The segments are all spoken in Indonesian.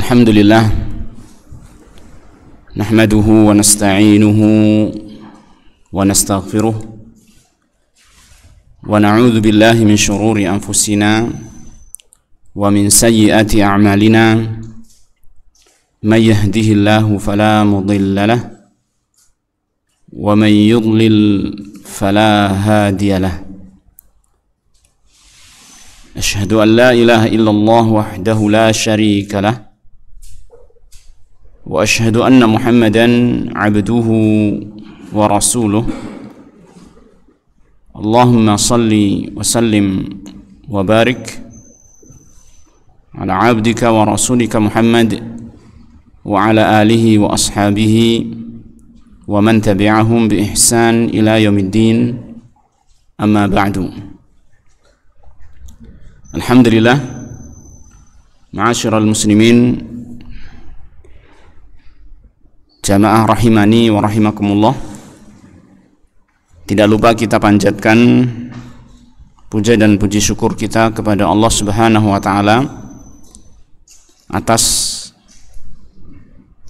Alhamdulillah nahmaduhu wa nasta'inuhu wa nastaghfiruh wa na'udzu billahi min shururi anfusina wa min sayyiati a'malina man yahdihillahu fala mudilla lahu wa man yudlil fala hadiya lahu. Asyhadu an la ilaha illallah wahdahu la syarika lah wa asyhadu anna Muhammadan abduhu wa rasuluh. Allahumma salli wa sallim wa barik ala abdika wa rasulika Muhammad wa ala alihi wa ashabihi wa man tabi'ahum bi ihsan ila yaumiddin, amma ba'du. Alhamdulillah, ma'asyiral muslimin, jamaah rahimani wa rahimakumullah. Tidak lupa kita panjatkan puja dan puji syukur kita kepada Allah Subhanahu wa taala atas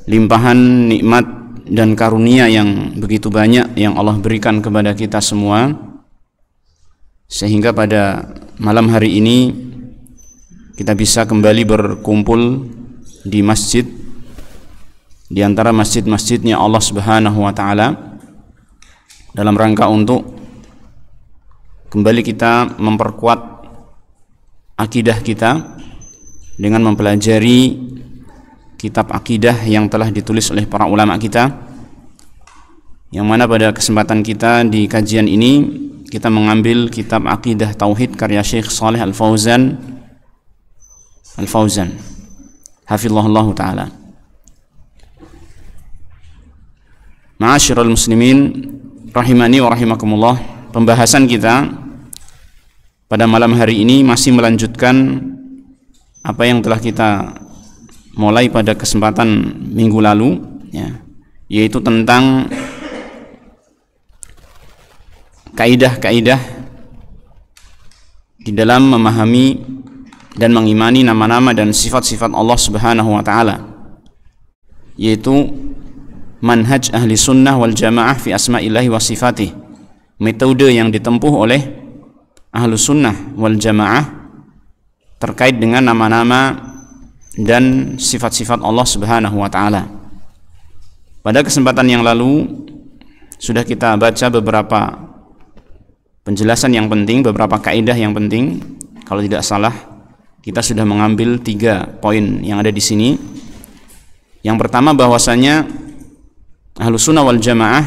limpahan nikmat dan karunia yang begitu banyak yang Allah berikan kepada kita semua, sehingga pada malam hari ini kita bisa kembali berkumpul di masjid, di antara masjid-masjidnya Allah Subhanahu wa taala, dalam rangka untuk kembali kita memperkuat akidah kita dengan mempelajari kitab akidah yang telah ditulis oleh para ulama kita, yang mana pada kesempatan kita di kajian ini kita mengambil kitab Aqidah Tauhid karya Syekh Shalih Al-Fauzan hafizahullah taala. Ma'asyiral muslimin rahimani wa rahimakumullah, pembahasan kita pada malam hari ini masih melanjutkan apa yang telah kita mulai pada kesempatan minggu lalu, ya, yaitu tentang kaidah-kaidah di dalam memahami dan mengimani nama-nama dan sifat-sifat Allah Subhanahu wa taala, yaitu manhaj ahli sunnah wal jamaah fi asma'illahi wa sifatih, metode yang ditempuh oleh ahlu sunnah wal jamaah terkait dengan nama-nama dan sifat-sifat Allah Subhanahu wa taala. Pada kesempatan yang lalu sudah kita baca beberapa penjelasan yang penting, beberapa kaidah yang penting. Kalau tidak salah, kita sudah mengambil 3 poin yang ada di sini. Yang pertama, bahwasanya Ahlus Sunnah wal Jamaah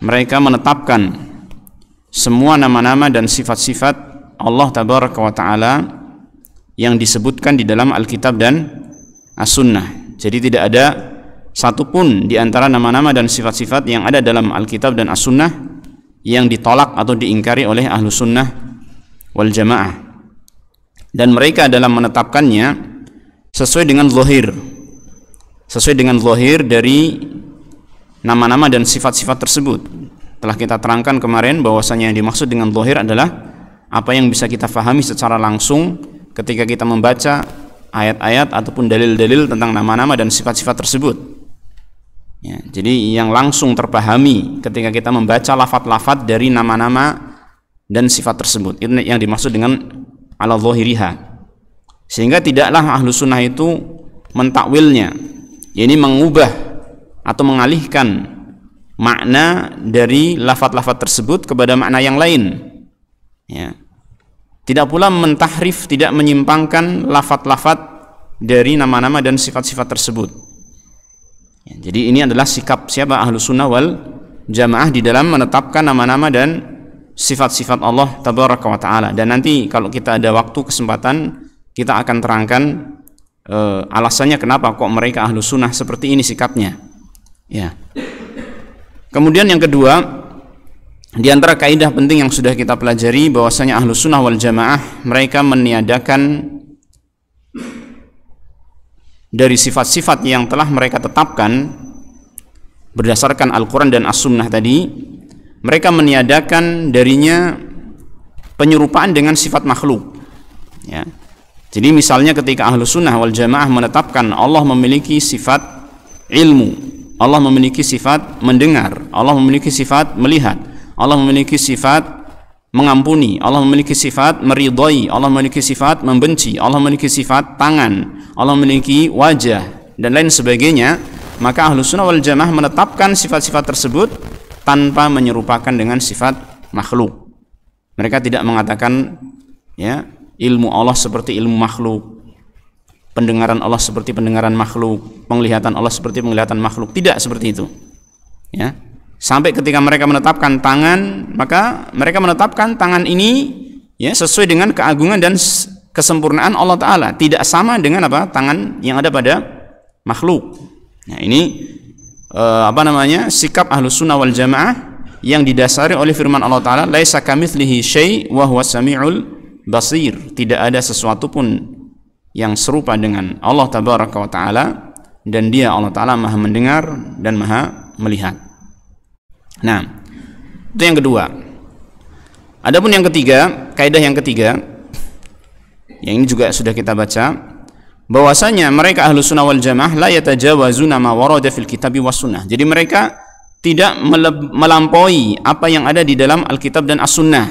mereka menetapkan semua nama-nama dan sifat-sifat Allah Tabaraka wa taala yang disebutkan di dalam Alkitab dan As-Sunnah. Jadi tidak ada satupun di antara nama-nama dan sifat-sifat yang ada dalam Alkitab dan As-Sunnah yang ditolak atau diingkari oleh Ahlus Sunnah wal Jamaah. Dan mereka dalam menetapkannya sesuai dengan zahir dari nama-nama dan sifat-sifat tersebut. Telah kita terangkan kemarin bahwasanya yang dimaksud dengan zahir adalah apa yang bisa kita fahami secara langsung ketika kita membaca ayat-ayat ataupun dalil-dalil tentang nama-nama dan sifat-sifat tersebut. Ya, jadi yang langsung terpahami ketika kita membaca lafaz-lafaz dari nama-nama dan sifat tersebut, itu yang dimaksud dengan ala zahiriha. Sehingga tidaklah ahlu sunnah itu mentakwilnya, yakni mengubah atau mengalihkan makna dari lafaz-lafaz tersebut kepada makna yang lain, ya. Tidak pula mentahrif, tidak menyimpangkan lafaz-lafaz dari nama-nama dan sifat-sifat tersebut. Ya, jadi ini adalah sikap siapa Ahlus Sunnah wal Jamaah di dalam menetapkan nama-nama dan sifat-sifat Allah Tabaraka wa taala. Dan nanti kalau kita ada waktu kesempatan, kita akan terangkan alasannya kenapa kok mereka Ahlus Sunnah seperti ini sikapnya. Ya. Kemudian yang kedua, di antara kaidah penting yang sudah kita pelajari bahwasanya Ahlus Sunnah wal Jamaah mereka meniadakan dari sifat-sifat yang telah mereka tetapkan berdasarkan Al-Quran dan As-Sunnah tadi, mereka meniadakan darinya penyerupaan dengan sifat makhluk, ya. Jadi misalnya ketika Ahlus Sunnah wal Jamaah menetapkan Allah memiliki sifat ilmu, Allah memiliki sifat mendengar, Allah memiliki sifat melihat, Allah memiliki sifat mengampuni, Allah memiliki sifat meridhai, Allah memiliki sifat membenci, Allah memiliki sifat tangan, Allah memiliki wajah dan lain sebagainya, maka Ahlus Sunnah wal Jamaah menetapkan sifat-sifat tersebut tanpa menyerupakan dengan sifat makhluk. Mereka tidak mengatakan ya ilmu Allah seperti ilmu makhluk, pendengaran Allah seperti pendengaran makhluk, penglihatan Allah seperti penglihatan makhluk. Tidak seperti itu. Ya. Sampai ketika mereka menetapkan tangan, maka mereka menetapkan tangan ini ya sesuai dengan keagungan dan kesempurnaan Allah Ta'ala, tidak sama dengan tangan yang ada pada makhluk. Nah, ini sikap Ahlus Sunnah wal Jamaah yang didasari oleh firman Allah Ta'ala, laisa kamitslihi syai' wa huwas samiul basir. Tidak ada sesuatu pun yang serupa dengan Allah Tabaraka wa Ta'ala, dan dia Allah Ta'ala maha mendengar dan maha melihat. Nah, itu yang kedua. Adapun yang ketiga, kaidah yang ketiga, yang ini juga sudah kita baca, bahwasanya mereka Ahlus Sunnah wal Jamaah la yatajawazuna ma warada fil kitabi was sunnah. Jadi mereka tidak melampaui apa yang ada di dalam Alkitab dan As-Sunnah.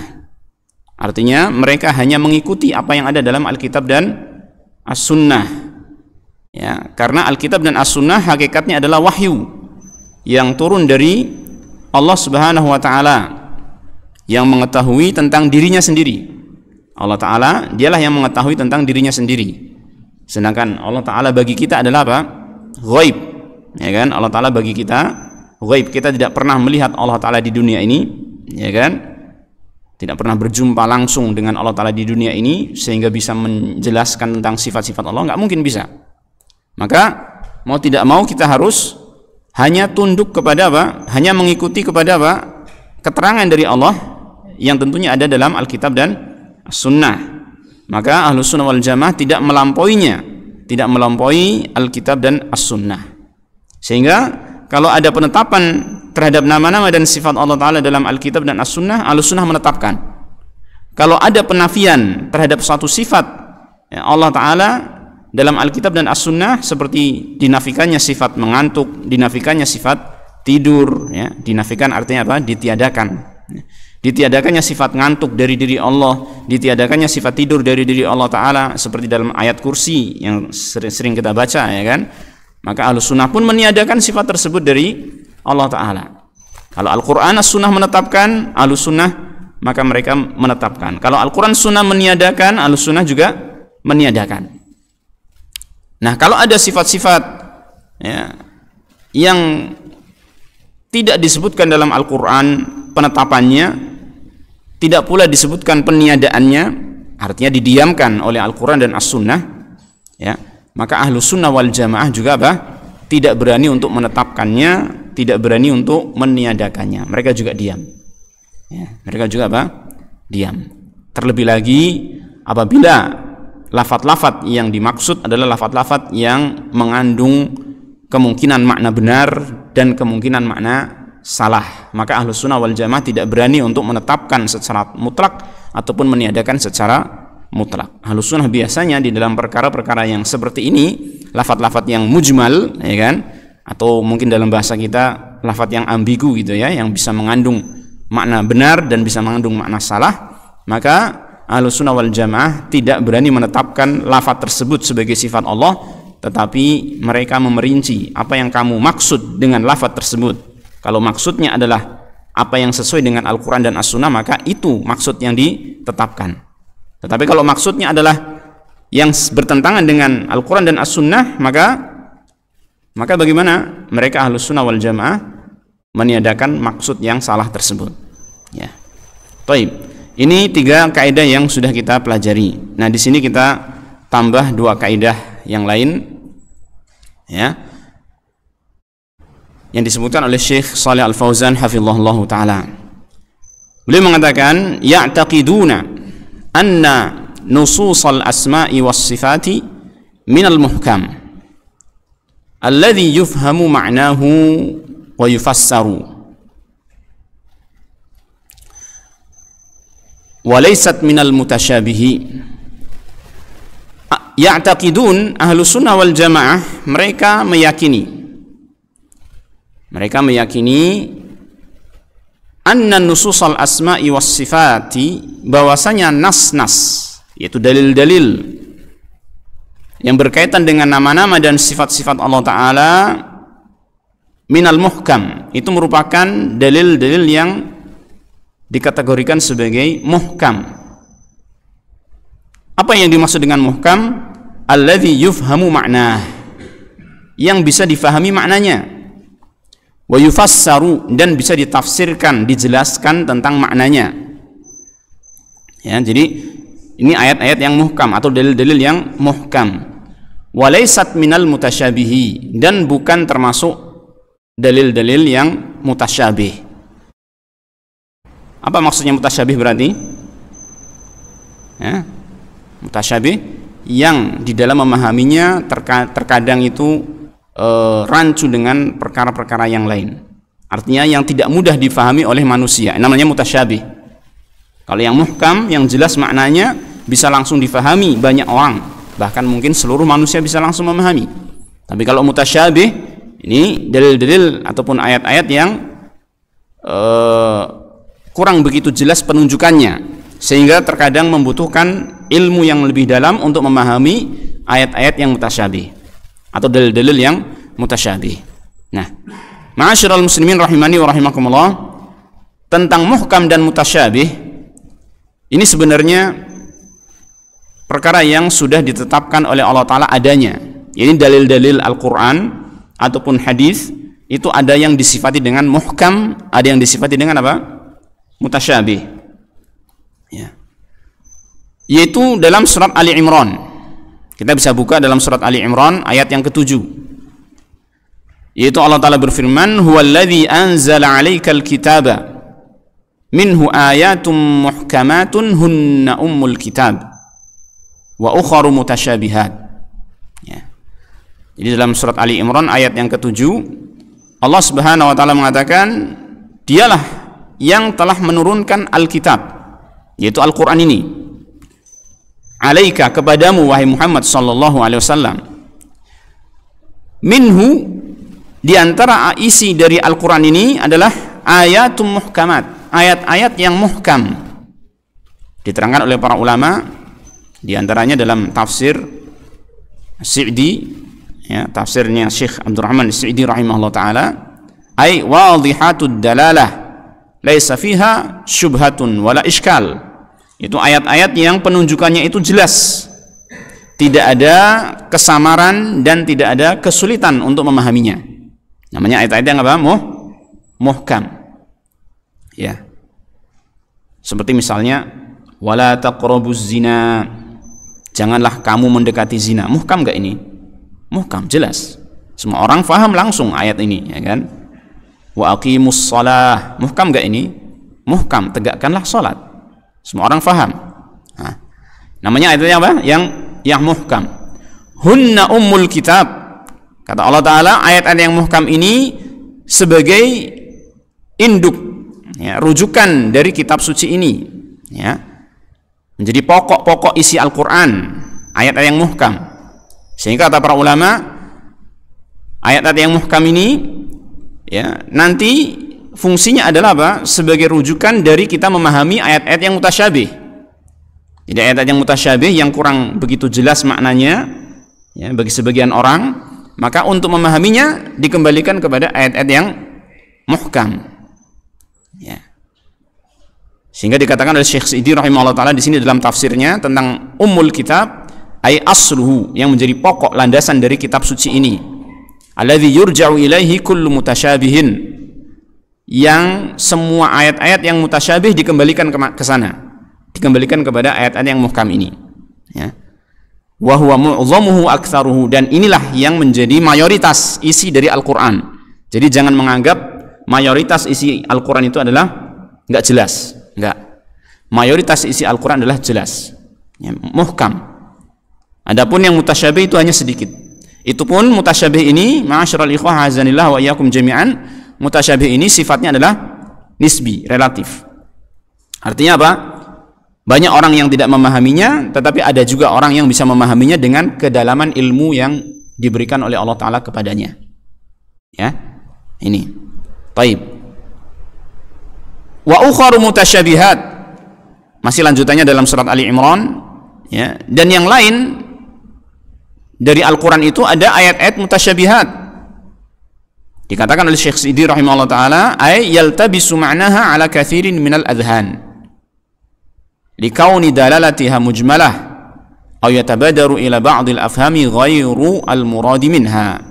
Artinya mereka hanya mengikuti apa yang ada dalam Alkitab dan As-Sunnah. Ya, karena Alkitab dan As-Sunnah hakikatnya adalah wahyu yang turun dari Allah Subhanahu wa Ta'ala, yang mengetahui tentang dirinya sendiri. Allah Ta'ala dialah yang mengetahui tentang dirinya sendiri. Sedangkan Allah Ta'ala bagi kita adalah apa? Ghaib. Ya kan? Allah Ta'ala bagi kita ghaib. Kita tidak pernah melihat Allah Ta'ala di dunia ini, ya kan? Tidak pernah berjumpa langsung dengan Allah Ta'ala di dunia ini sehingga bisa menjelaskan tentang sifat-sifat Allah, nggak mungkin bisa. Maka mau tidak mau kita harus hanya tunduk kepada hanya mengikuti kepada keterangan dari Allah yang tentunya ada dalam Alkitab dan Sunnah. Maka Ahlus Sunnah wal Jamaah tidak melampauinya, tidak melampaui Alkitab dan As-Sunnah. Sehingga kalau ada penetapan terhadap nama-nama dan sifat Allah Ta'ala dalam Alkitab dan As-Sunnah, Ahlus Sunnah menetapkan. Kalau ada penafian terhadap suatu sifat ya, Allah Ta'ala dalam Alkitab dan As-Sunnah, seperti dinafikannya sifat mengantuk, dinafikannya sifat tidur, ya, dinafikan artinya apa? Ditiadakan. Ditiadakannya sifat ngantuk dari diri Allah, ditiadakannya sifat tidur dari diri Allah Ta'ala, seperti dalam ayat kursi yang sering kita baca, ya kan? Maka Ahlus Sunnah pun meniadakan sifat tersebut dari Allah Ta'ala. Kalau Al-Quran As-Sunnah menetapkan, Ahlus Sunnah maka mereka menetapkan. Kalau Al-Quran Sunnah meniadakan, Ahlus Sunnah juga meniadakan. Nah, kalau ada sifat-sifat ya, yang tidak disebutkan dalam Al-Quran penetapannya, tidak pula disebutkan peniadaannya, artinya didiamkan oleh Al-Quran dan As-Sunnah, ya, maka Ahlus Sunnah wal Jamaah juga tidak berani untuk menetapkannya, tidak berani untuk meniadakannya. Mereka juga diam. Ya, mereka juga diam. Terlebih lagi apabila lafaz-lafaz yang dimaksud adalah lafaz-lafaz yang mengandung kemungkinan makna benar dan kemungkinan makna salah, maka Ahlus Sunnah wal Jamaah tidak berani untuk menetapkan secara mutlak ataupun meniadakan secara mutlak. Ahlus Sunnah biasanya di dalam perkara-perkara yang seperti ini, lafaz-lafaz yang mujmal, ya kan, atau mungkin dalam bahasa kita lafaz yang ambigu gitu ya, yang bisa mengandung makna benar dan bisa mengandung makna salah, maka Ahlus Sunnah wal Jamaah tidak berani menetapkan lafaz tersebut sebagai sifat Allah, tetapi mereka memerinci apa yang kamu maksud dengan lafaz tersebut. Kalau maksudnya adalah apa yang sesuai dengan Al-Quran dan As-Sunnah, maka itu maksud yang ditetapkan. Tetapi kalau maksudnya adalah yang bertentangan dengan Al-Quran dan As-Sunnah, maka bagaimana? Mereka Ahlus Sunnah wal Jamaah meniadakan maksud yang salah tersebut. Ya. Baik. Ini 3 kaidah yang sudah kita pelajari. Nah, di sini kita tambah 2 kaidah yang lain, ya, yang disebutkan oleh Syekh Shalih Al-Fauzan hafizahullah taala. Beliau mengatakan, ya'taqiduna anna nususal asma'i was sifati minal muhkam alladhi yufhamu ma'nahu wa yufassaru wa laysat minal mutasyabihi. Ya'taqidun, ahlu sunnah wal jamaah, mereka meyakini anna nususal asma'i was sifati, bahwasanya nas-nas, yaitu dalil-dalil yang berkaitan dengan nama-nama dan sifat-sifat Allah Ta'ala, minal muhkam, itu merupakan dalil-dalil yang dikategorikan sebagai muhkam. Apa yang dimaksud dengan muhkam? Alladzi yufhamu ma'nah, yang bisa difahami maknanya, wa yufassaru, dan bisa ditafsirkan, dijelaskan tentang maknanya. Ya, jadi ini ayat-ayat yang muhkam atau dalil-dalil yang muhkam. Walaysat minal mutasyabihi, dan bukan termasuk dalil-dalil yang mutasyabih. Apa maksudnya mutasyabih berarti? Ya, mutasyabih yang di dalam memahaminya terkadang itu rancu dengan perkara-perkara yang lain. Artinya yang tidak mudah difahami oleh manusia, namanya mutasyabih. Kalau yang muhkam, yang jelas maknanya bisa langsung difahami banyak orang, bahkan mungkin seluruh manusia bisa langsung memahami. Tapi kalau mutasyabih, ini dalil-dalil ataupun ayat-ayat yang kurang begitu jelas penunjukannya, sehingga terkadang membutuhkan ilmu yang lebih dalam untuk memahami ayat-ayat yang mutasyabih atau dalil-dalil yang mutasyabih. Nah, ma'asyiral muslimin rahimani wa rahimakumullah, tentang muhkam dan mutasyabih ini sebenarnya perkara yang sudah ditetapkan oleh Allah Ta'ala adanya. Ini dalil-dalil Al-Quran ataupun hadis itu ada yang disifati dengan muhkam, ada yang disifati dengan apa? Mutasyabih. Ya. Yaitu dalam surat Ali Imran. Kita bisa buka dalam surat Ali Imran ayat yang ke-7. Yaitu Allah Ta'ala berfirman, huwallazi anzala 'alaikal kitaba minhu ayatum muhkamatun hunna ummul kitab wa ukharu mutasyabihat. Ya. Jadi dalam surat Ali Imran ayat yang ke-7, Allah Subhanahu wa taala mengatakan, dialah yang telah menurunkan Alkitab, yaitu Al-Qur'an ini, alaika, kepadamu wahai Muhammad sallallahu alaihi wasallam, minhu, di antara isi dari Al-Qur'an ini adalah ayatum muhkamat, ayat-ayat yang muhkam. Diterangkan oleh para ulama, di antaranya dalam tafsir Sa'di, ya, tafsirnya Syekh Abdurrahman Sa'di rahimahullah taala, ay wadihatud dalalah laisa fiha syubhatun wala iskal. Itu ayat-ayat yang penunjukannya itu jelas, tidak ada kesamaran dan tidak ada kesulitan untuk memahaminya. Namanya ayat-ayat yang apa? Muhkam. Ya. Seperti misalnya wala taqrabuz zina, janganlah kamu mendekati zina. Muhkam enggak ini? Muhkam, jelas. Semua orang faham langsung ayat ini, ya kan? Wa aqimus shalah, muhkam enggak ini? Muhkam, tegakkanlah salat. Semua orang faham. Nah, namanya ayatnya apa? Yang muhkam. Hunna ummul kitab. Kata Allah Ta'ala, ayat-ayat yang muhkam ini sebagai induk, ya, rujukan dari kitab suci ini, ya, menjadi pokok-pokok isi Al-Quran, ayat-ayat yang muhkam. Sehingga kata para ulama, ayat-ayat yang muhkam ini, ya, nanti fungsinya adalah apa? Sebagai rujukan dari kita memahami ayat-ayat yang mutasyabih. Jadi ayat-ayat yang mutasyabih yang kurang begitu jelas maknanya, ya, bagi sebagian orang, maka untuk memahaminya dikembalikan kepada ayat-ayat yang muhkam. Ya. Sehingga dikatakan oleh Syekh Sa'di rahimahullah taala di sini dalam tafsirnya tentang ummul kitab, ay asluhu, yang menjadi pokok landasan dari kitab suci ini. Alladzi yurja'u ilaihi kullu mutasyabihin, yang semua ayat-ayat yang mutasyabih dikembalikan ke sana, dikembalikan kepada ayat-ayat yang muhkam ini, ya. Wa huwa mu'dhamuhu aktsaruhu, dan inilah yang menjadi mayoritas isi dari Al-Qur'an. Jadi jangan menganggap mayoritas isi Al-Qur'an itu adalah enggak jelas, enggak. Mayoritas isi Al-Qur'an adalah jelas, ya, muhkam. Adapun yang mutasyabih itu hanya sedikit. Itu pun mutasyabih ini, ma'asyiral ikhwah azanillah wa iyyakum jami'an, mutasyabih ini sifatnya adalah nisbi, relatif. Artinya apa? Banyak orang yang tidak memahaminya, tetapi ada juga orang yang bisa memahaminya dengan kedalaman ilmu yang diberikan oleh Allah Ta'ala kepadanya. Ya, ini. Taib. Wa ukharu mutasyabihat. Masih lanjutannya dalam surat Ali Imran. Ya. Dan yang lain dari Al-Quran itu ada ayat-ayat mutasyabihat. Dikatakan oleh Syekh Sidi rahimahullah ta'ala, ay yaltabisu ma'naha ala kathirin minal adhan likauni dalalatiha mujmalah aw yatabadaru ila ba'dil afhami ghairu al-muradi minha.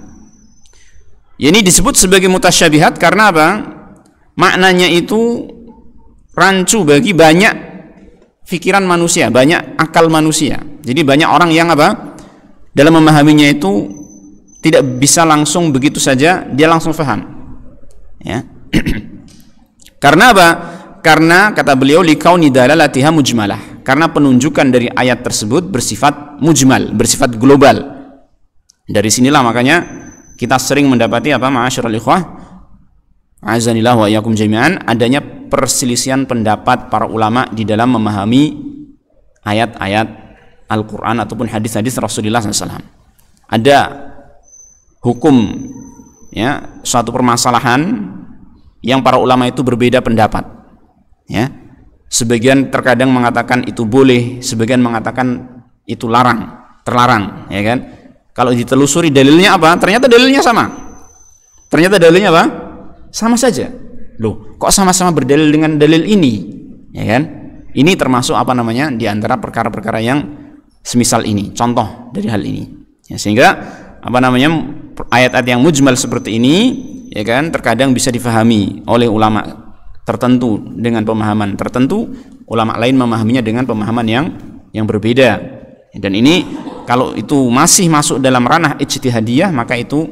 Ini disebut sebagai mutasyabihat karena apa? Maknanya itu rancu bagi banyak pikiran manusia, banyak akal manusia. Jadi banyak orang yang apa? Dalam memahaminya itu tidak bisa langsung begitu saja dia langsung paham. Ya. Karena apa? Karena kata beliau likauni dalalatiha mujmalah. Karena penunjukan dari ayat tersebut bersifat mujmal, bersifat global. Dari sinilah makanya kita sering mendapati apa ma'asyiral ikhwah, azanillah wa iyyakum jami'an, adanya perselisihan pendapat para ulama di dalam memahami ayat-ayat Al-Quran ataupun hadis-hadis Rasulullah SAW. Ada hukum, ya, suatu permasalahan yang para ulama itu berbeda pendapat. Ya, sebagian terkadang mengatakan itu boleh, sebagian mengatakan itu terlarang, ya kan? Kalau ditelusuri dalilnya apa? Ternyata dalilnya sama. Ternyata dalilnya apa? Sama saja. Loh, kok sama-sama berdalil dengan dalil ini? Ya kan? Ini termasuk apa namanya? Di antara perkara-perkara yang semisal ini, contoh dari hal ini. Ya, sehingga apa namanya? Ayat-ayat yang mujmal seperti ini, ya kan, terkadang bisa difahami oleh ulama tertentu dengan pemahaman tertentu, ulama lain memahaminya dengan pemahaman yang berbeda. Dan ini kalau itu masih masuk dalam ranah ijtihadiyah, maka itu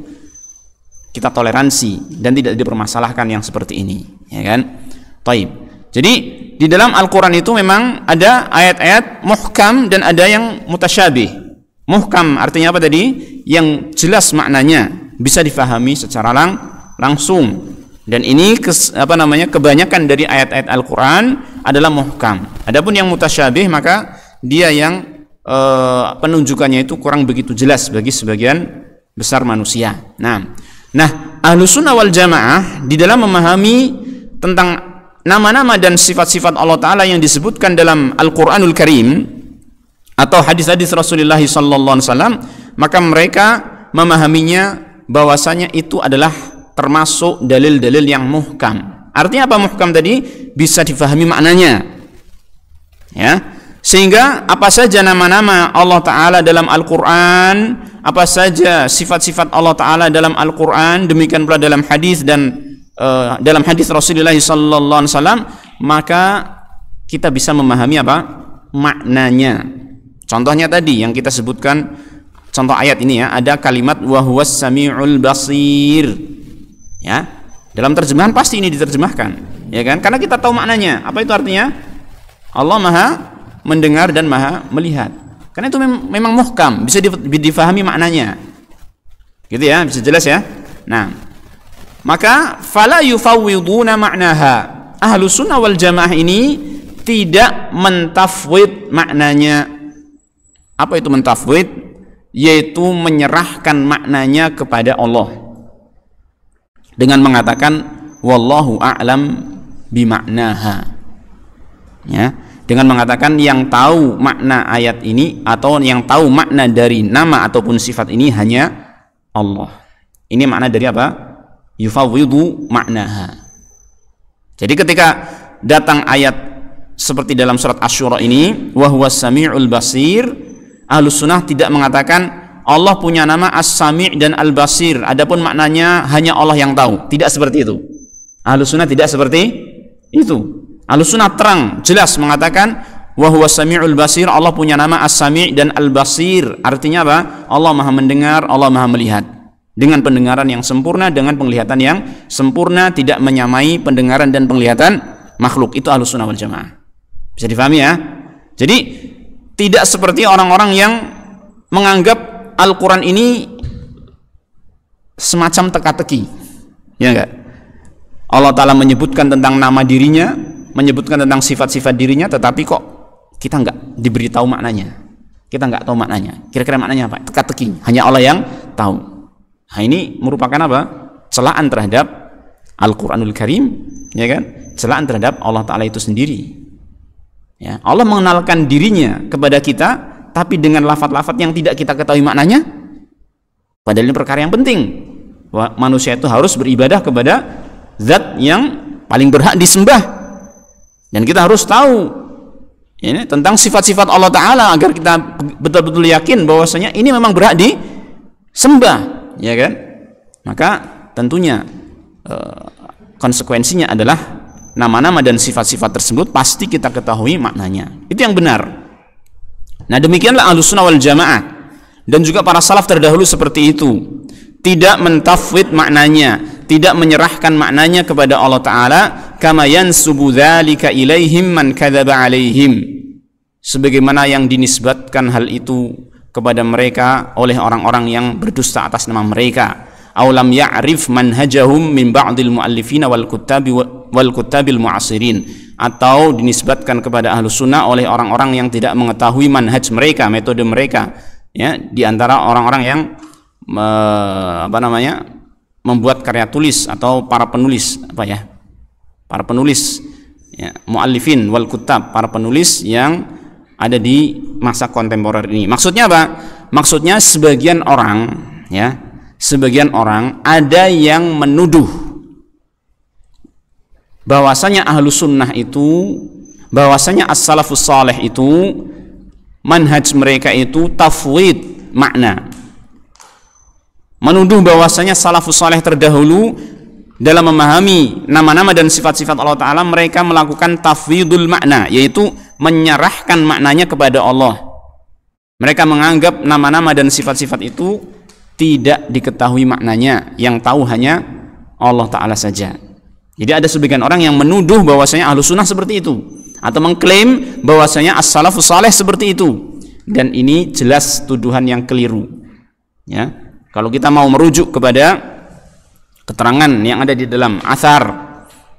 kita toleransi dan tidak dipermasalahkan yang seperti ini, ya kan? Taib. Jadi di dalam Al-Quran itu memang ada ayat-ayat muhkam dan ada yang mutasyabih. Muhkam artinya apa tadi? Yang jelas maknanya, bisa difahami secara langsung. Dan ini kebanyakan dari ayat-ayat Al-Quran adalah muhkam. Adapun yang mutasyabih maka dia yang penunjukannya itu kurang begitu jelas bagi sebagian besar manusia. Nah, Ahlus Sunnah wal Jamaah di dalam memahami tentang nama-nama dan sifat-sifat Allah Ta'ala yang disebutkan dalam Al-Quranul Karim atau hadis-hadis Rasulullah SAW, maka mereka memahaminya bahwasanya itu adalah termasuk dalil-dalil yang muhkam. Artinya apa muhkam tadi? Bisa difahami maknanya. Ya. Sehingga apa saja nama-nama Allah Ta'ala dalam Al-Quran, apa saja sifat-sifat Allah Ta'ala dalam Al-Quran, demikian pula dalam hadis dan dalam hadis Rasulullah SAW, maka kita bisa memahami apa? Maknanya. Contohnya tadi yang kita sebutkan, contoh ayat ini ya, ada kalimat wa huwas sami'ul basir. Ya, dalam terjemahan pasti ini diterjemahkan, ya kan? Karena kita tahu maknanya. Apa itu artinya? Allah Maha mendengar dan Maha melihat. Karena itu memang muhkam, bisa difahami maknanya. Gitu ya, bisa jelas ya. Nah, maka fala yufawwiduna ma'naha. Ahlus Sunnah wal Jamaah ini tidak mentafwid maknanya. Apa itu mentafwid? Yaitu menyerahkan maknanya kepada Allah dengan mengatakan wallahu a'lam bima'naha. Ya, dengan mengatakan yang tahu makna ayat ini atau yang tahu makna dari nama ataupun sifat ini hanya Allah. Ini makna dari apa? Yufawwidu ma'naha. Jadi ketika datang ayat seperti dalam surat Asy-Syura ini, wa huwas sami'ul basir, Ahlus Sunnah tidak mengatakan Allah punya nama As-Sami' dan Al-Basir, adapun maknanya hanya Allah yang tahu. Tidak seperti itu. Ahlus Sunnah tidak seperti itu. Ahlus Sunnah terang, jelas mengatakan wa huwas sami'ul basir, Allah punya nama As-Sami' dan Al-Basir. Artinya apa? Allah Maha mendengar, Allah Maha melihat. Dengan pendengaran yang sempurna, dengan penglihatan yang sempurna, tidak menyamai pendengaran dan penglihatan makhluk. Itu Ahlus Sunnah wal Jamaah. Bisa difahami ya? Jadi tidak seperti orang-orang yang menganggap Al-Quran ini semacam teka-teki, ya enggak? Allah Ta'ala menyebutkan tentang nama dirinya, menyebutkan tentang sifat-sifat dirinya, tetapi kok kita nggak diberitahu maknanya, kita nggak tahu maknanya. Kira-kira maknanya apa? Teka-teki, hanya Allah yang tahu. Nah, ini merupakan apa? Celaan terhadap Al-Quranul Karim, ya kan? Celaan terhadap Allah Ta'ala itu sendiri. Ya, Allah mengenalkan dirinya kepada kita, tapi dengan lafaz-lafaz yang tidak kita ketahui maknanya. Padahal ini perkara yang penting. Bahwa manusia itu harus beribadah kepada zat yang paling berhak disembah. Dan kita harus tahu ini tentang sifat-sifat Allah Ta'ala agar kita betul-betul yakin bahwasanya ini memang berhak disembah, ya kan? Maka tentunya konsekuensinya adalah nama-nama dan sifat-sifat tersebut pasti kita ketahui maknanya. Itu yang benar. Nah, demikianlah Ahlussunnah wal Jamaah dan juga para salaf terdahulu seperti itu. Tidak mentafwid maknanya, tidak menyerahkan maknanya kepada Allah Ta'ala, kama yansubu dzalika ilaihim man kadzaba alaihim, sebagaimana yang dinisbatkan hal itu kepada mereka oleh orang-orang yang berdusta atas nama mereka. Aw lam ya'rif manhajahum min ba'dil muallifin wal kuttabil mu'asirin, atau dinisbatkan kepada Ahlus Sunnah oleh orang-orang yang tidak mengetahui manhaj mereka, metode mereka, ya, di antara orang-orang yang membuat karya tulis atau para penulis, para penulis, ya, muallifin wal kuttab, para penulis yang ada di masa kontemporer ini. Maksudnya apa? Maksudnya sebagian orang, ya, sebagian orang ada yang menuduh bahwasanya Ahlus Sunnah itu, bahwasanya as-salafus saleh itu manhaj mereka itu tafwid makna. Menuduh bahwasanya salafus saleh terdahulu dalam memahami nama-nama dan sifat-sifat Allah Ta'ala mereka melakukan tafwidul makna, yaitu menyerahkan maknanya kepada Allah. Mereka menganggap nama-nama dan sifat-sifat itu tidak diketahui maknanya, yang tahu hanya Allah Ta'ala saja. Jadi ada sebagian orang yang menuduh bahwasanya Ahlus Sunnah seperti itu, atau mengklaim bahwasanya as-salafus saleh seperti itu, dan ini jelas tuduhan yang keliru, ya. Kalau kita mau merujuk kepada keterangan yang ada di dalam athar,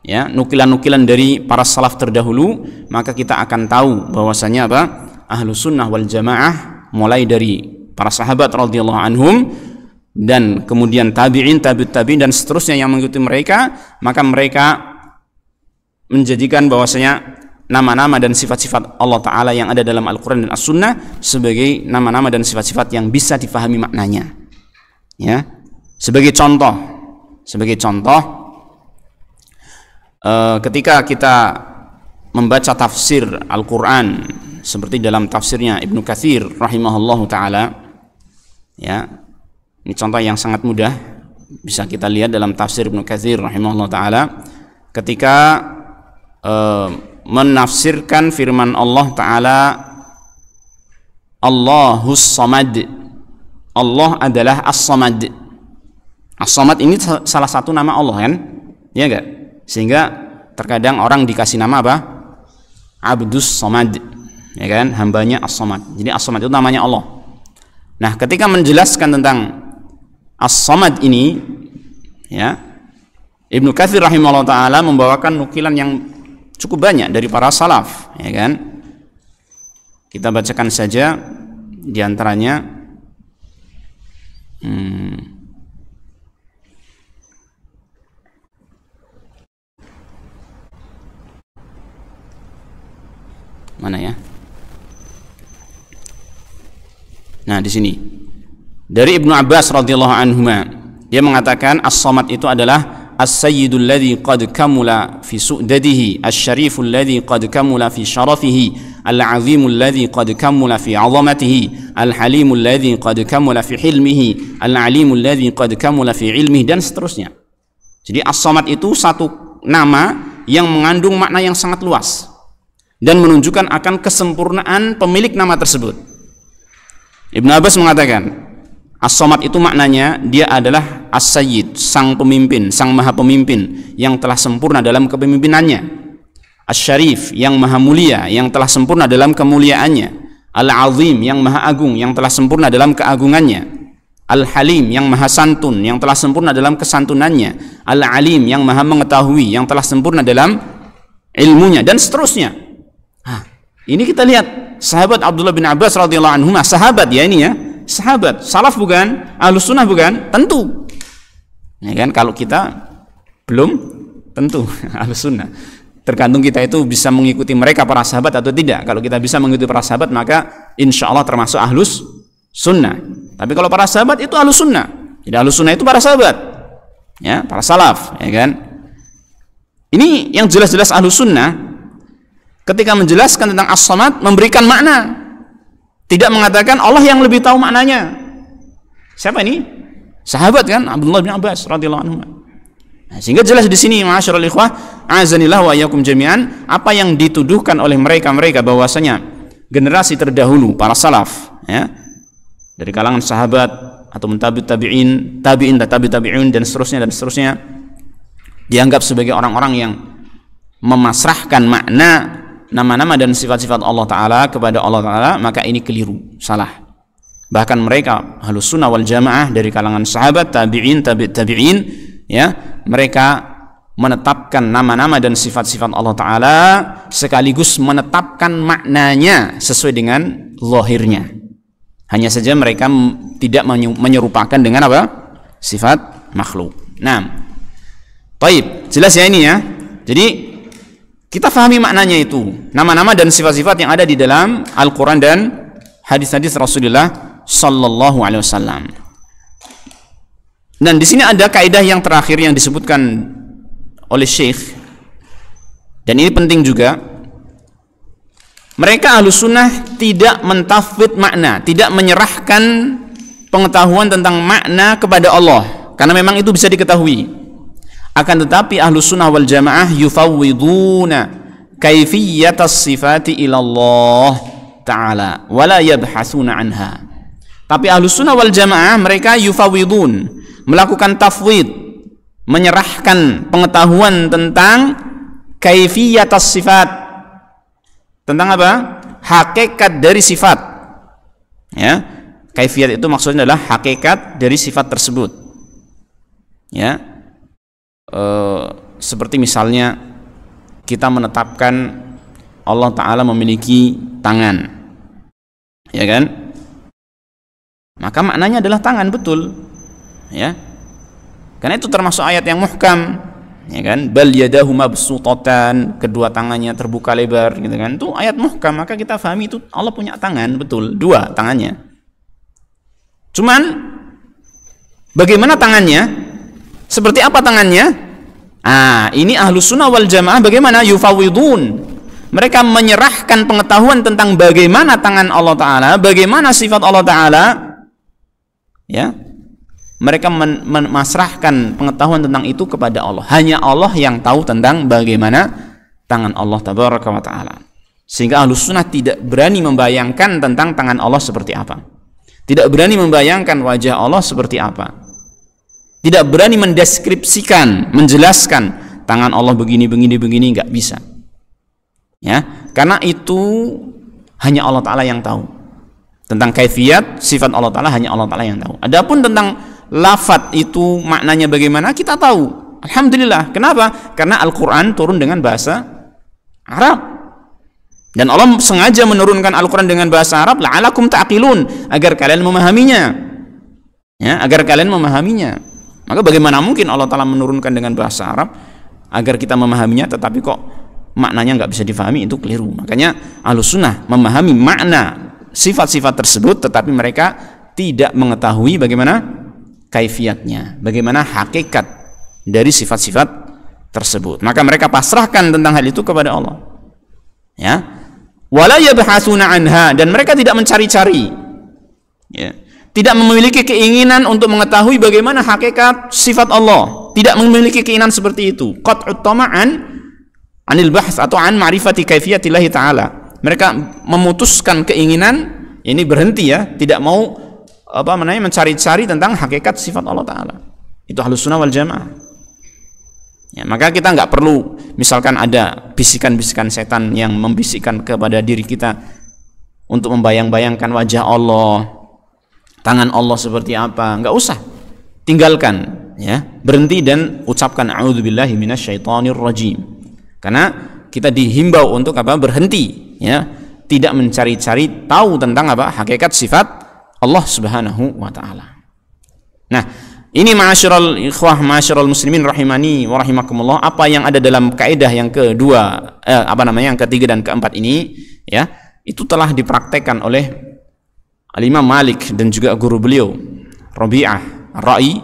ya, nukilan-nukilan dari para salaf terdahulu, maka kita akan tahu bahwasanya apa? Ahlus Sunnah wal Jamaah mulai dari para sahabat radhiyallahu anhum dan kemudian tabi'in, tabi'ut tabi'in dan seterusnya yang mengikuti mereka, maka mereka menjadikan bahwasanya nama-nama dan sifat-sifat Allah Ta'ala yang ada dalam Al-Quran dan As-Sunnah sebagai nama-nama dan sifat-sifat yang bisa difahami maknanya, ya. Sebagai contoh, ketika kita membaca tafsir Al-Quran seperti dalam tafsirnya Ibnu Katsir rahimahullahu ta'ala, ya, ini contoh yang sangat mudah, bisa kita lihat dalam tafsir Ibnu Katsir rahimahullahu ta'ala ketika menafsirkan firman Allah Ta'ala, Allahus Samad, Allah adalah As-Samad. As-Samad ini salah satu nama Allah, kan? Ya enggak? Sehingga terkadang orang dikasih nama apa? Abdus Samad, ya kan? Hambanya As-Samad. Jadi As-Samad itu namanya Allah. Nah, ketika menjelaskan tentang As-Samad ini, ya, Ibnu Katsir rahimahullah ta'ala membawakan nukilan yang cukup banyak dari para salaf, ya kan? Kita bacakan saja di antaranya. Mana ya? Nah, di sini dari Ibnu Abbas radhiyallahu anhuma, dia mengatakan As-Samad itu adalah As-Sayyidul ladzi qad kamula fi su'dadihi, Asy-Syariful ladzi qad kamula fi syarafihi, Al-'Azimul ladzi qad kamula fi 'azamatihi, Al-Halimul ladzi qad kamula fi hilmihi, Al-'Alimul ladzi qad kamula fi 'ilmihi, dan seterusnya. Jadi As-Samad itu satu nama yang mengandung makna yang sangat luas dan menunjukkan akan kesempurnaan pemilik nama tersebut. Ibnu Abbas mengatakan As-Samad itu maknanya dia adalah As-Sayyid, sang pemimpin, sang maha pemimpin yang telah sempurna dalam kepemimpinannya. Asy-Syarif, yang maha mulia, yang telah sempurna dalam kemuliaannya. Al-Azim, yang maha agung, yang telah sempurna dalam keagungannya. Al-Halim, yang maha santun, yang telah sempurna dalam kesantunannya. Al-Alim, yang maha mengetahui, yang telah sempurna dalam ilmunya, dan seterusnya. Ini kita lihat sahabat Abdullah bin Abbas radhiyallahu anhu, sahabat ya ini ya, sahabat, salaf bukan, ahlus sunnah bukan, tentu. Ya kan, kalau kita belum tentu ahlus sunnah. Tergantung kita itu bisa mengikuti mereka para sahabat atau tidak. Kalau kita bisa mengikuti para sahabat, maka insya Allah termasuk ahlus sunnah. Tapi kalau para sahabat itu ahlus sunnah. Jadi ahlus sunnah itu para sahabat, ya, para salaf, ya kan. Ini yang jelas-jelas ahlus sunnah. Ketika menjelaskan tentang as-samad, memberikan makna, tidak mengatakan Allah yang lebih tahu maknanya. Siapa ini? Sahabat kan, Abdullah bin Abbas radhiyallahu anhu. Nah, sehingga jelas di sini, ma'asyiral ikhwah, azanillah wa iyyakum jami'an, apa yang dituduhkan oleh mereka bahwasanya generasi terdahulu para salaf, ya, dari kalangan sahabat atau tabi'in dan seterusnya dianggap sebagai orang-orang yang memasrahkan makna nama-nama dan sifat-sifat Allah Ta'ala kepada Allah Ta'ala, maka ini keliru, salah. Bahkan mereka ahlus sunnah wal jamaah dari kalangan sahabat, tabi'in, ya, mereka menetapkan nama-nama dan sifat-sifat Allah Ta'ala sekaligus menetapkan maknanya sesuai dengan zahirnya. Hanya saja mereka tidak menyerupakan dengan apa? Sifat makhluk. Nah, baik, jelas ya ini ya. Jadi kita fahami maknanya itu, nama-nama dan sifat-sifat yang ada di dalam Al-Quran dan hadis-hadis Rasulullah Sallallahu Alaihi Wasallam. Dan di sini ada kaidah yang terakhir yang disebutkan oleh Syekh, dan ini penting juga. Mereka Ahlus Sunnah tidak mentafwid makna, tidak menyerahkan pengetahuan tentang makna kepada Allah, karena memang itu bisa diketahui. Akan tetapi Ahlus Sunnah wal Jamaah yufawwiduna kaifiyatas sifati ila Allah Ta'ala wala yabhasuna anha. Tapi Ahlus Sunnah wal Jamaah mereka yufawwidun, melakukan tafwid, menyerahkan pengetahuan tentang kaifiyatas sifat, tentang apa? Hakikat dari sifat, ya. Kaifiyat itu maksudnya adalah hakikat dari sifat tersebut, ya. Seperti misalnya kita menetapkan Allah Ta'ala memiliki tangan, ya kan, maka maknanya adalah tangan, betul, ya, karena itu termasuk ayat yang muhkam, ya kan, bal yadahu mabsutatan, kedua tangannya terbuka lebar, gitu kan, itu ayat muhkam, maka kita fahami itu Allah punya tangan, betul, dua tangannya. Cuman bagaimana tangannya? Seperti apa tangannya? Ini Ahlus Sunnah wal Jamaah bagaimana? Yufawwidun, mereka menyerahkan pengetahuan tentang bagaimana tangan Allah Ta'ala, bagaimana sifat Allah Ta'ala, ya, mereka memasrahkan pengetahuan tentang itu kepada Allah. Hanya Allah yang tahu tentang bagaimana tangan Allah Tabaraka wa Ta'ala. Sehingga Ahlus Sunnah tidak berani membayangkan tentang tangan Allah seperti apa, tidak berani membayangkan wajah Allah seperti apa, tidak berani mendeskripsikan, menjelaskan tangan Allah begini, nggak bisa, ya, karena itu hanya Allah Ta'ala yang tahu. Tentang kaifiyat sifat Allah Ta'ala hanya Allah Ta'ala yang tahu. Adapun tentang lafadz itu maknanya bagaimana, kita tahu, alhamdulillah. Kenapa? Karena Al-Quran turun dengan bahasa Arab, dan Allah sengaja menurunkan Al-Quran dengan bahasa Arab, la'alakum ta'qilun, agar kalian memahaminya, ya, agar kalian memahaminya. Maka bagaimana mungkin Allah Ta'ala menurunkan dengan bahasa Arab agar kita memahaminya, tetapi kok maknanya nggak bisa difahami? Itu keliru. Makanya Ahlus Sunnah memahami makna sifat-sifat tersebut, tetapi mereka tidak mengetahui bagaimana kaifiyatnya, bagaimana hakikat dari sifat-sifat tersebut. Maka mereka pasrahkan tentang hal itu kepada Allah, ya. Wala yabhasuna anha, dan mereka tidak mencari-cari, ya, tidak memiliki keinginan untuk mengetahui bagaimana hakikat sifat Allah, tidak memiliki keinginan seperti itu. Qat'ut tama'an anil bahs atau an ma'rifati kaifiyatillahi ta'ala. Mereka memutuskan keinginan ini, berhenti, ya, tidak mau mencari-cari tentang hakikat sifat Allah Ta'ala. Itu Ahlus Sunnah wal Jamaah, ya. Maka kita nggak perlu misalkan ada bisikan-bisikan setan yang membisikkan kepada diri kita untuk membayang-bayangkan wajah Allah, tangan Allah seperti apa, nggak usah, tinggalkan, ya, berhenti dan ucapkan a'udzubillahi minasyaitonir rajim. Karena kita dihimbau untuk apa? Berhenti, ya, tidak mencari-cari tahu tentang apa? Hakikat sifat Allah Subhanahu wa taala. Nah, ini ma'asyiral ikhwah, ma'asyiral muslimin rahimani wa rahimakumullah, apa yang ada dalam kaidah yang kedua, yang ketiga dan keempat ini, ya, itu telah dipraktekkan oleh Al-Imam Malik dan juga guru beliau Rabi'ah Ar-Ra'i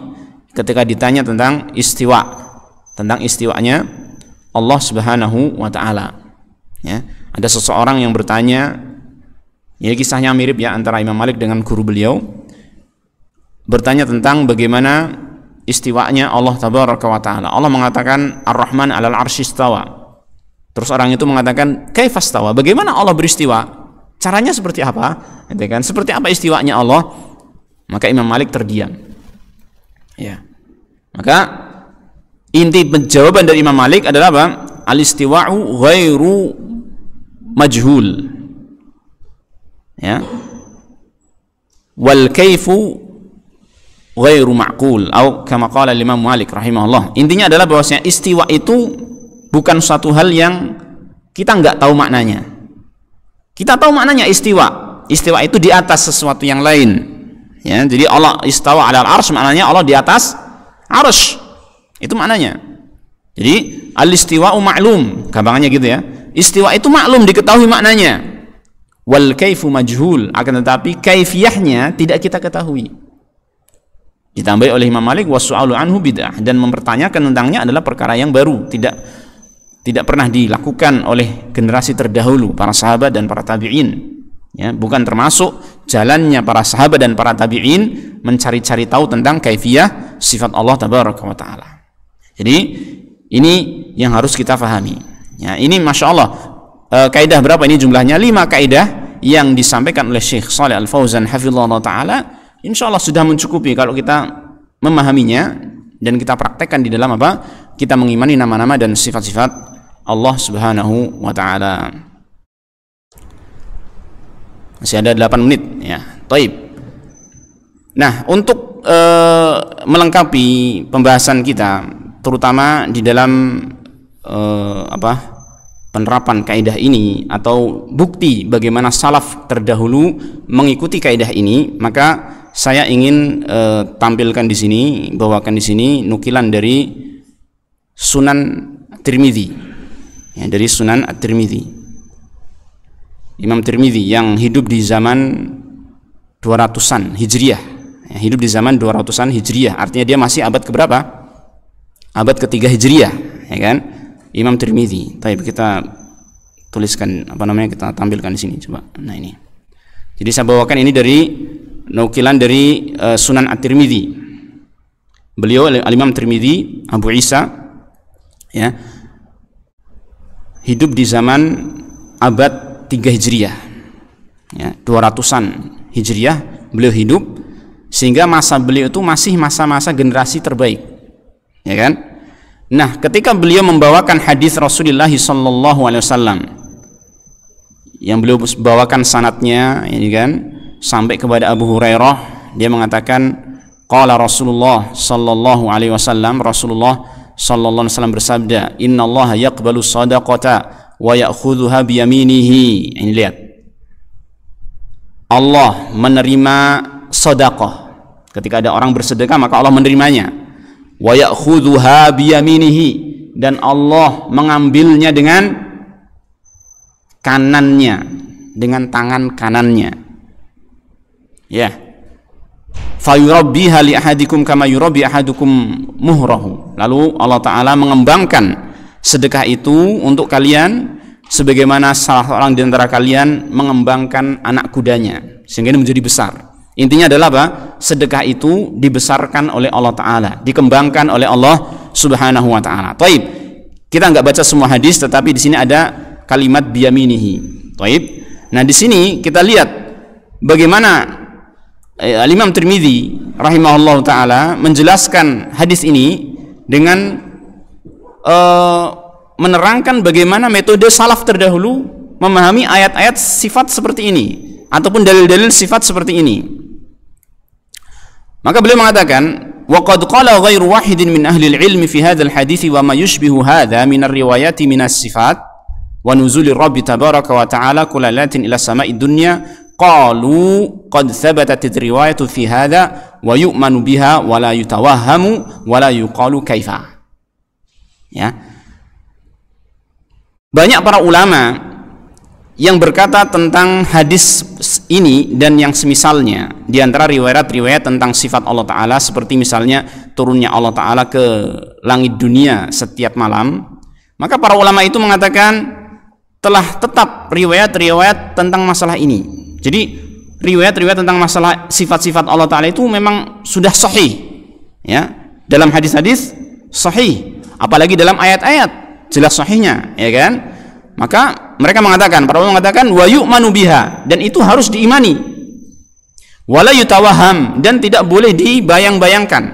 ketika ditanya tentang istiwa, tentang istiwanya Allah Subhanahu wa taala. Ya, ada seseorang yang bertanya, ya kisahnya mirip ya antara Imam Malik dengan guru beliau, bertanya tentang bagaimana istiwanya Allah Tabaraka wa taala. Allah mengatakan Ar-Rahman 'alal 'arsy istawa. Terus orang itu mengatakan, "Kaifastawa?" Bagaimana Allah beristiwa? Caranya seperti apa? Kan? Seperti apa istiwanya Allah? Maka Imam Malik terdiam. Ya. Maka inti jawaban dari Imam Malik adalah apa? Al-istiwa'u ghairu majhul. Ya. Wal kaifu ghairu ma'qul, atau kama qala Imam Malik rahimahullah. Intinya adalah bahwasanya istiwa itu bukan suatu hal yang kita nggak tahu maknanya. Kita tahu maknanya istiwa. Istiwa itu di atas sesuatu yang lain. Ya, jadi Allah istawa 'alal 'arsy maknanya Allah di atas 'arsy. Itu maknanya. Jadi al-istiwa'u ma'lum, gampangannya gitu ya. Istiwa itu maklum, diketahui maknanya. Wal kaifu majhul, akan tetapi kaifiyahnya tidak kita ketahui. Ditambahi oleh Imam Malik wasu'alu anhu bid'ah, dan mempertanyakan tentangnya adalah perkara yang baru, tidak pernah dilakukan oleh generasi terdahulu, para sahabat dan para tabi'in. Ya, bukan termasuk jalannya para sahabat dan para tabi'in mencari-cari tahu tentang kaifiyah sifat Allah Tabaraka wa taala. Jadi ini yang harus kita fahami. Ya, ini Masya Allah kaidah berapa ini jumlahnya? 5 kaidah yang disampaikan oleh Syekh Shalih Al-Fauzan hafizallahu taala. Insya Allah sudah mencukupi kalau kita memahaminya dan kita praktekkan di dalam apa? Kita mengimani nama-nama dan sifat-sifat Allah Subhanahu wa taala. Masih ada 8 menit ya. Taib. Nah, untuk melengkapi pembahasan kita terutama di dalam penerapan kaidah ini atau bukti bagaimana salaf terdahulu mengikuti kaidah ini, maka saya ingin tampilkan di sini, bawakan di sini nukilan dari Sunan Tirmidzi, ya, dari Sunan At-Tirmidzi, Imam Tirmidzi yang hidup di zaman 200-an Hijriah, ya, hidup di zaman 200-an Hijriah, artinya dia masih abad keberapa? Abad ketiga Hijriah, ya kan? Imam Tirmidzi. Baik, kita tuliskan kita tampilkan di sini coba. Nah, ini. Jadi saya bawakan ini dari nukilan dari Sunan At-Tirmidzi. Beliau Al-Imam Tirmidzi Abu Isa, ya, hidup di zaman abad 3 Hijriah, ya, 200-an Hijriah beliau hidup, sehingga masa beliau itu masih masa-masa generasi terbaik, ya kan? Nah, ketika beliau membawakan hadis Rasulullah SAW yang beliau bawakan sanadnya, ini kan, sampai kepada Abu Hurairah, dia mengatakan qala Rasulullah sallallahu alaihi wasallam, Rasulullah sallallahu alaihi wasallam bersabda, innallaha yaqbalu shadaqata wa ya'khudhuha bi yaminihi. Ini lihat, Allah menerima sedekah. Ketika ada orang bersedekah, maka Allah menerimanya. Wa ya'khudhuha bi yaminihi, dan Allah mengambilnya dengan kanannya, dengan tangan kanannya. Ya. Fayurabbiha li ahadikum kama yurabbi ahadukum muhrahu. Lalu Allah Ta'ala mengembangkan sedekah itu untuk kalian sebagaimana salah seorang di antara kalian mengembangkan anak kudanya sehingga ini menjadi besar. Intinya adalah apa? Sedekah itu dibesarkan oleh Allah Ta'ala, dikembangkan oleh Allah Subhanahu wa Ta'ala. Taib. Kita nggak baca semua hadis, tetapi di sini ada kalimat biyaminihi. Taib. Nah, di sini kita lihat bagaimana Al-Imam Tirmidzi rahimahullah ta'ala menjelaskan hadis ini dengan menerangkan bagaimana metode salaf terdahulu memahami ayat-ayat sifat seperti ini ataupun dalil-dalil sifat seperti ini. Maka beliau mengatakan, wa qad qala ghairu wahidin min ahli al-ilm fi hadzal hadits wa ma yushbihu hadza min ar-riwayati min as-sifat wa nuzuli rabbi tabaraka wa ta'ala kulla lailatin ila sama'i dunya qalu qad thabatat riwayatu fi hadha wa yu'manu biha wa la yutawahhamu wa la yuqalu kaifa. Ya. Banyak para ulama yang berkata tentang hadis ini dan yang semisalnya, di antara riwayat-riwayat tentang sifat Allah Ta'ala, seperti misalnya turunnya Allah Ta'ala ke langit dunia setiap malam, maka para ulama itu mengatakan telah tetap riwayat-riwayat tentang masalah ini. Jadi riwayat-riwayat tentang masalah sifat-sifat Allah Ta'ala itu memang sudah sahih, ya, dalam hadis-hadis sahih, apalagi dalam ayat-ayat jelas sahihnya, ya kan? Maka mereka mengatakan, para ulama mengatakan wa yu'manu biha, dan itu harus diimani, wala yutawaham, dan tidak boleh dibayang-bayangkan,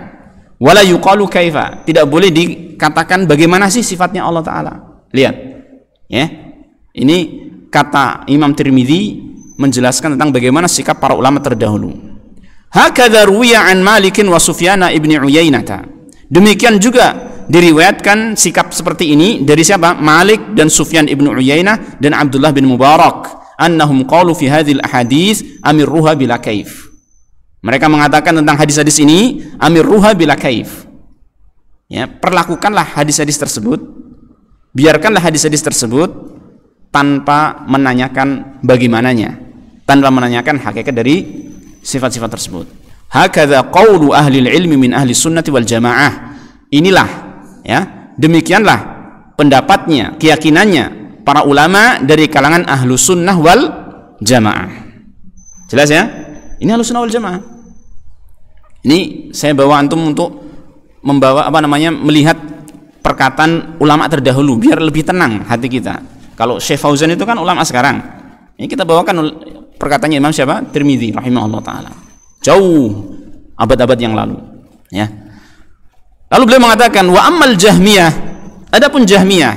wala yuqalu kaifa, tidak boleh dikatakan bagaimana sih sifatnya Allah Ta'ala. Lihat, ya, ini kata Imam Tirmidzi menjelaskan tentang bagaimana sikap para ulama terdahulu. Hakadha ruwiya an Malikin wa Sufyana ibni Uyainata, demikian juga diriwayatkan sikap seperti ini dari siapa? Malik dan Sufyan ibnu Uyainah dan Abdullah bin Mubarak, annahum qalu fi hadhil ahadits amirruha bila kaif. Mereka mengatakan tentang hadis-hadis ini, amirruha bila kaif, ya, perlakukanlah hadis-hadis tersebut, biarkanlah hadis-hadis tersebut tanpa menanyakan bagaimananya, tanpa menanyakan hakikat dari sifat-sifat tersebut. Hakadha qaulu ahli ilmi min ahli sunnati wal jamaah. Inilah, ya, demikianlah pendapatnya, keyakinannya para ulama dari kalangan ahlu sunnah wal jamaah. Jelas ya? Ini ahlu sunnah wal jamaah. Ini saya bawa antum untuk membawa melihat perkataan ulama terdahulu biar lebih tenang hati kita. Kalau Syekh Fauzan itu kan ulama sekarang. Ini kita bawakan perkataannya Imam siapa? Tirmidzi rahimahullah taala. Jauh abad-abad yang lalu, ya. Lalu beliau mengatakan wa ammal Jahmiyah, adapun Jahmiyah,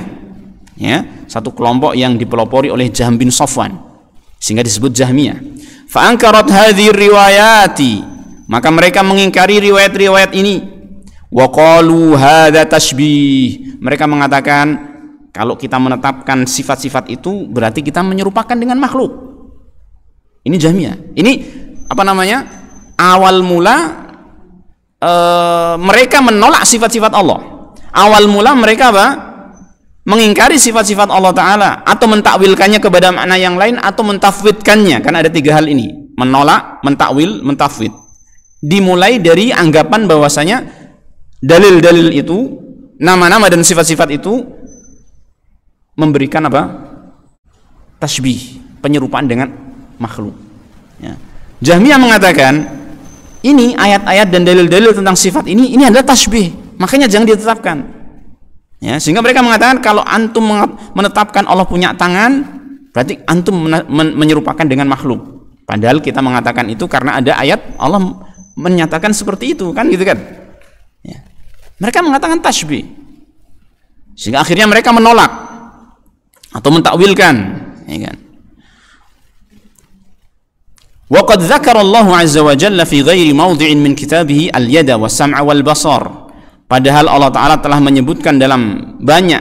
ya, satu kelompok yang dipelopori oleh Jahm bin Safwan sehingga disebut Jahmiyah. Fa ankarat hadhihi riwayati, maka mereka mengingkari riwayat-riwayat ini. Wa qalu hadza tashbih, mereka mengatakan kalau kita menetapkan sifat-sifat itu berarti kita menyerupakan dengan makhluk. Ini Jahmiyah. Ini awal mula mereka menolak sifat-sifat Allah. Awal mula mereka mengingkari sifat-sifat Allah Ta'ala, atau mentakwilkannya kepada makna yang lain, atau mentafwidkannya. Karena ada tiga hal ini: menolak, mentakwil, mentafwid. Dimulai dari anggapan bahwasanya dalil-dalil itu, nama-nama dan sifat-sifat itu memberikan tasbih, penyerupaan dengan makhluk, ya. Jahmiyah mengatakan ini ayat-ayat dan dalil-dalil tentang sifat ini adalah tasbih, makanya jangan ditetapkan, ya. Sehingga mereka mengatakan kalau antum menetapkan Allah punya tangan, berarti antum menyerupakan dengan makhluk. Padahal kita mengatakan itu karena ada ayat Allah menyatakan seperti itu, kan gitu kan, ya. Mereka mengatakan tasbih, sehingga akhirnya mereka menolak atau mentakwilkan, ya kan. Waqad dzakara Allah azza wa jalla fi ghairi mawdhi'in min kitabih al-yada was-sam'a wal-basar. Padahal Allah Ta'ala telah menyebutkan dalam banyak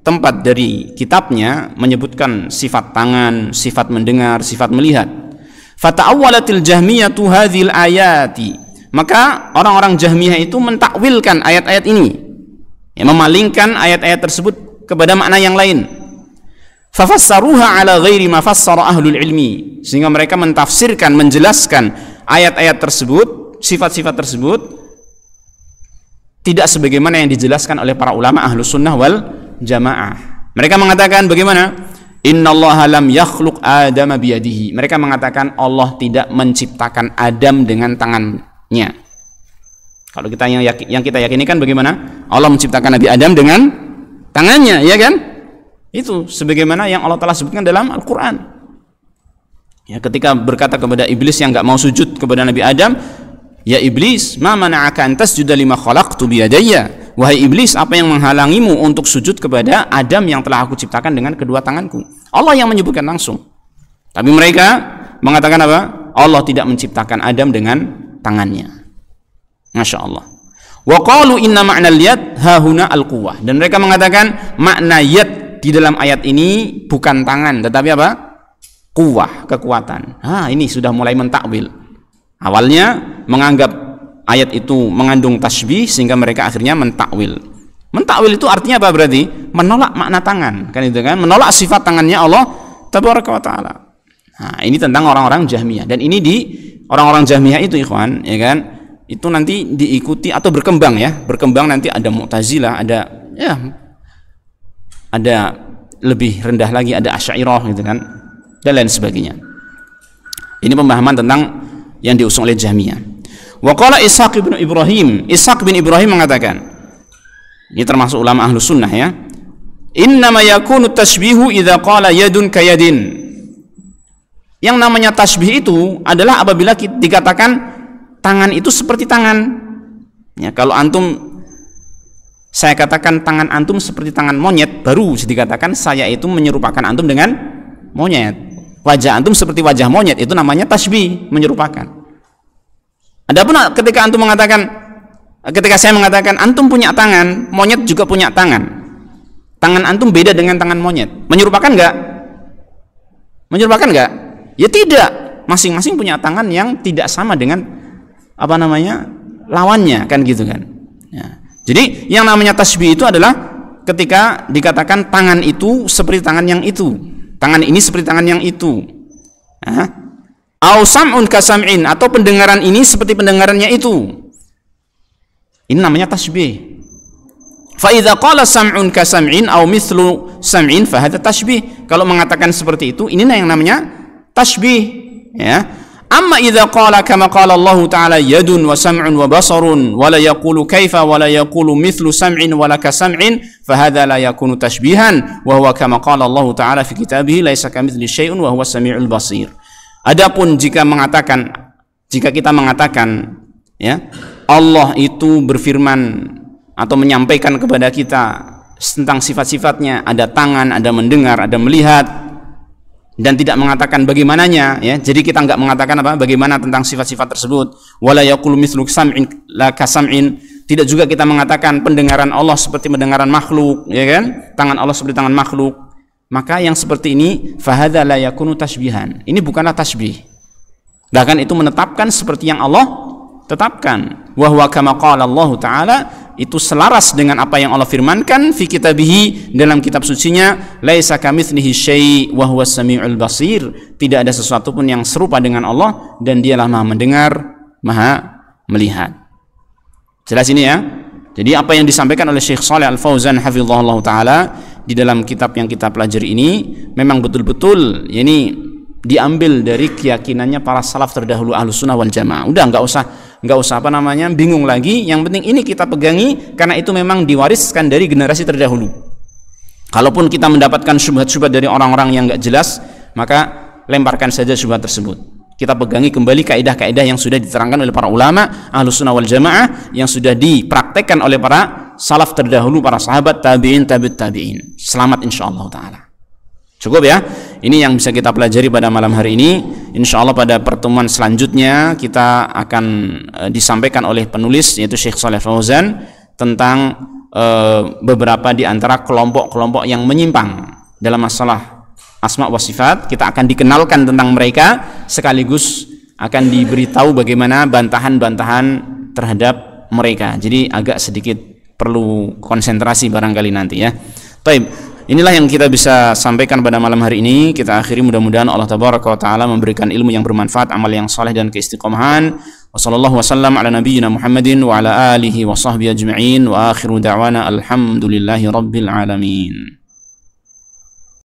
tempat dari kitabnya, menyebutkan sifat tangan, sifat mendengar, sifat melihat. Fata'awwalatil jahmiyatu hadhil ayati, maka orang-orang Jahmiyah itu mentakwilkan ayat-ayat ini, ya, memalingkan ayat-ayat tersebut kepada makna yang lain. Fafassaruha ala ghairi ma fassara ahlul ilmi, sehingga mereka mentafsirkan, menjelaskan ayat-ayat tersebut, sifat-sifat tersebut tidak sebagaimana yang dijelaskan oleh para ulama ahlu sunnah wal jamaah. Mereka mengatakan bagaimana? Innallaha lam yakhluq Adama biyadihi. Mereka mengatakan Allah tidak menciptakan Adam dengan tangannya. Kalau kita yang kita yakini kan bagaimana? Allah menciptakan Nabi Adam dengan tangannya, ya kan? Itu sebagaimana yang Allah Ta'ala sebutkan dalam Al-Quran, ya, ketika berkata kepada iblis yang enggak mau sujud kepada Nabi Adam, ya iblis, ma mana'aka an tasjuda lima khalaqtu biyadayya, wahai iblis, apa yang menghalangimu untuk sujud kepada Adam yang telah aku ciptakan dengan kedua tanganku. Allah yang menyebutkan langsung, tapi mereka mengatakan apa? Allah tidak menciptakan Adam dengan tangannya. Masya Allah. Wa qalu inna ma'nal yad hahuna al-quwwah, dan mereka mengatakan makna yad di dalam ayat ini bukan tangan tetapi apa? Quwwah, kekuatan. Ini sudah mulai mentakwil. Awalnya menganggap ayat itu mengandung tasbih sehingga mereka akhirnya mentakwil. Mentakwil itu artinya apa berarti? Menolak makna tangan, kan itu kan? Menolak sifat tangannya Allah Tabaraka wa taala. Ini tentang orang-orang Jahmiyah, dan ini di orang-orang Jahmiyah itu ikhwan, ya kan? Itu nanti diikuti atau berkembang ya. Berkembang nanti ada Mu'tazilah, ada lebih rendah lagi, ada Asy'ariyah gitu kan, dan lain sebagainya. Ini pemahaman tentang yang diusung oleh Jahmiyah. Wa qala Ishaq bin Ibrahim, Ishaq bin Ibrahim mengatakan, ini termasuk ulama ahlu sunnah ya, innama yakunu tashbihu idza qala yadun kayadin. Yang namanya tasbih itu adalah apabila dikatakan tangan itu seperti tangan ya. Kalau saya katakan tangan antum seperti tangan monyet, baru dikatakan saya itu menyerupakan antum dengan monyet. Wajah antum seperti wajah monyet, itu namanya tasbih, menyerupakan. Adapun ketika saya mengatakan antum punya tangan, monyet juga punya tangan, tangan antum beda dengan tangan monyet, menyerupakan enggak? Menyerupakan enggak? Ya tidak, masing-masing punya tangan yang tidak sama dengan lawannya, kan gitu kan ya. Jadi yang namanya tasbih itu adalah ketika dikatakan tangan itu seperti tangan yang itu, tangan ini seperti tangan yang itu, au sam'un kasam'in, atau pendengaran ini seperti pendengarannya itu. Ini namanya tasbih. Fa idza qala sam'un kasam'in au mithlu sam'in fa hadha tasbih. Kalau mengatakan seperti itu, inilah yang namanya tasbih ya. Amma idza qala kama qala Allah Ta'ala yadun wa sam'un wa basarun wa la yaqulu kaifa wa la yaqulu mithlu sam'in wa la kasam'in fa hadha la yakunu tashbihan wa huwa kama qala Allah Ta'ala fi kitabih laisa kamitsli syai'un wa huwa as-sami'ul basir. Adapun jika kita mengatakan ya, Allah itu berfirman atau menyampaikan kepada kita tentang sifat-sifatnya, ada tangan, ada mendengar, ada melihat, dan tidak mengatakan bagaimananya ya. Jadi kita enggak mengatakan bagaimana tentang sifat-sifat tersebut. Wala yaqulu mithlu sam'in la kasam'in. Tidak juga kita mengatakan pendengaran Allah seperti pendengaran makhluk, ya kan? Tangan Allah seperti tangan makhluk. Maka yang seperti ini fahadza la yakunu tashbihan. Ini bukanlah tasbih. Bahkan itu menetapkan seperti yang Allah tetapkan. Wa huwa kama qala Allah Ta'ala, itu selaras dengan apa yang Allah firmankan fi kitabihi, dalam kitab sucinya, laisa kamitslihi syai' wa huwas samiul basir. Tidak ada sesuatu pun yang serupa dengan Allah, dan dialah Maha mendengar, Maha melihat. Jelas ini ya. Jadi apa yang disampaikan oleh Syekh Shalih Al-Fauzan hafizahullah taala di dalam kitab yang kita pelajari ini memang betul-betul ini diambil dari keyakinannya para salaf terdahulu Ahlussunnah wal Jamaah. Udah enggak usah bingung lagi. Yang penting ini kita pegangi karena itu memang diwariskan dari generasi terdahulu. Kalaupun kita mendapatkan syubhat-syubhat dari orang-orang yang enggak jelas, maka lemparkan saja syubhat tersebut. Kita pegangi kembali kaidah-kaidah yang sudah diterangkan oleh para ulama Ahlussunnah wal Jamaah, yang sudah dipraktekkan oleh para salaf terdahulu, para sahabat, tabi'in, tabi'ut tabi'in. Selamat insyaallah taala. Cukup ya. Ini yang bisa kita pelajari pada malam hari ini. Insyaallah pada pertemuan selanjutnya kita akan disampaikan oleh penulis, yaitu Syekh Shalih Fauzan, tentang beberapa di antara kelompok-kelompok yang menyimpang dalam masalah asma wa sifat. Kita akan dikenalkan tentang mereka, sekaligus akan diberitahu bagaimana bantahan-bantahan terhadap mereka. Jadi agak sedikit perlu konsentrasi barangkali nanti ya. Baik. Inilah yang kita bisa sampaikan pada malam hari ini. Kita akhiri, mudah-mudahan Allah Tabaraka wa Ta'ala memberikan ilmu yang bermanfaat, amal yang saleh, dan keistiqomahan. Wassallallahu wasallam ala nabiyyina Muhammadin wa ala alihi wa sahbihi ajma'in. Wa akhiru da'wana alhamdulillahi rabbil alamin.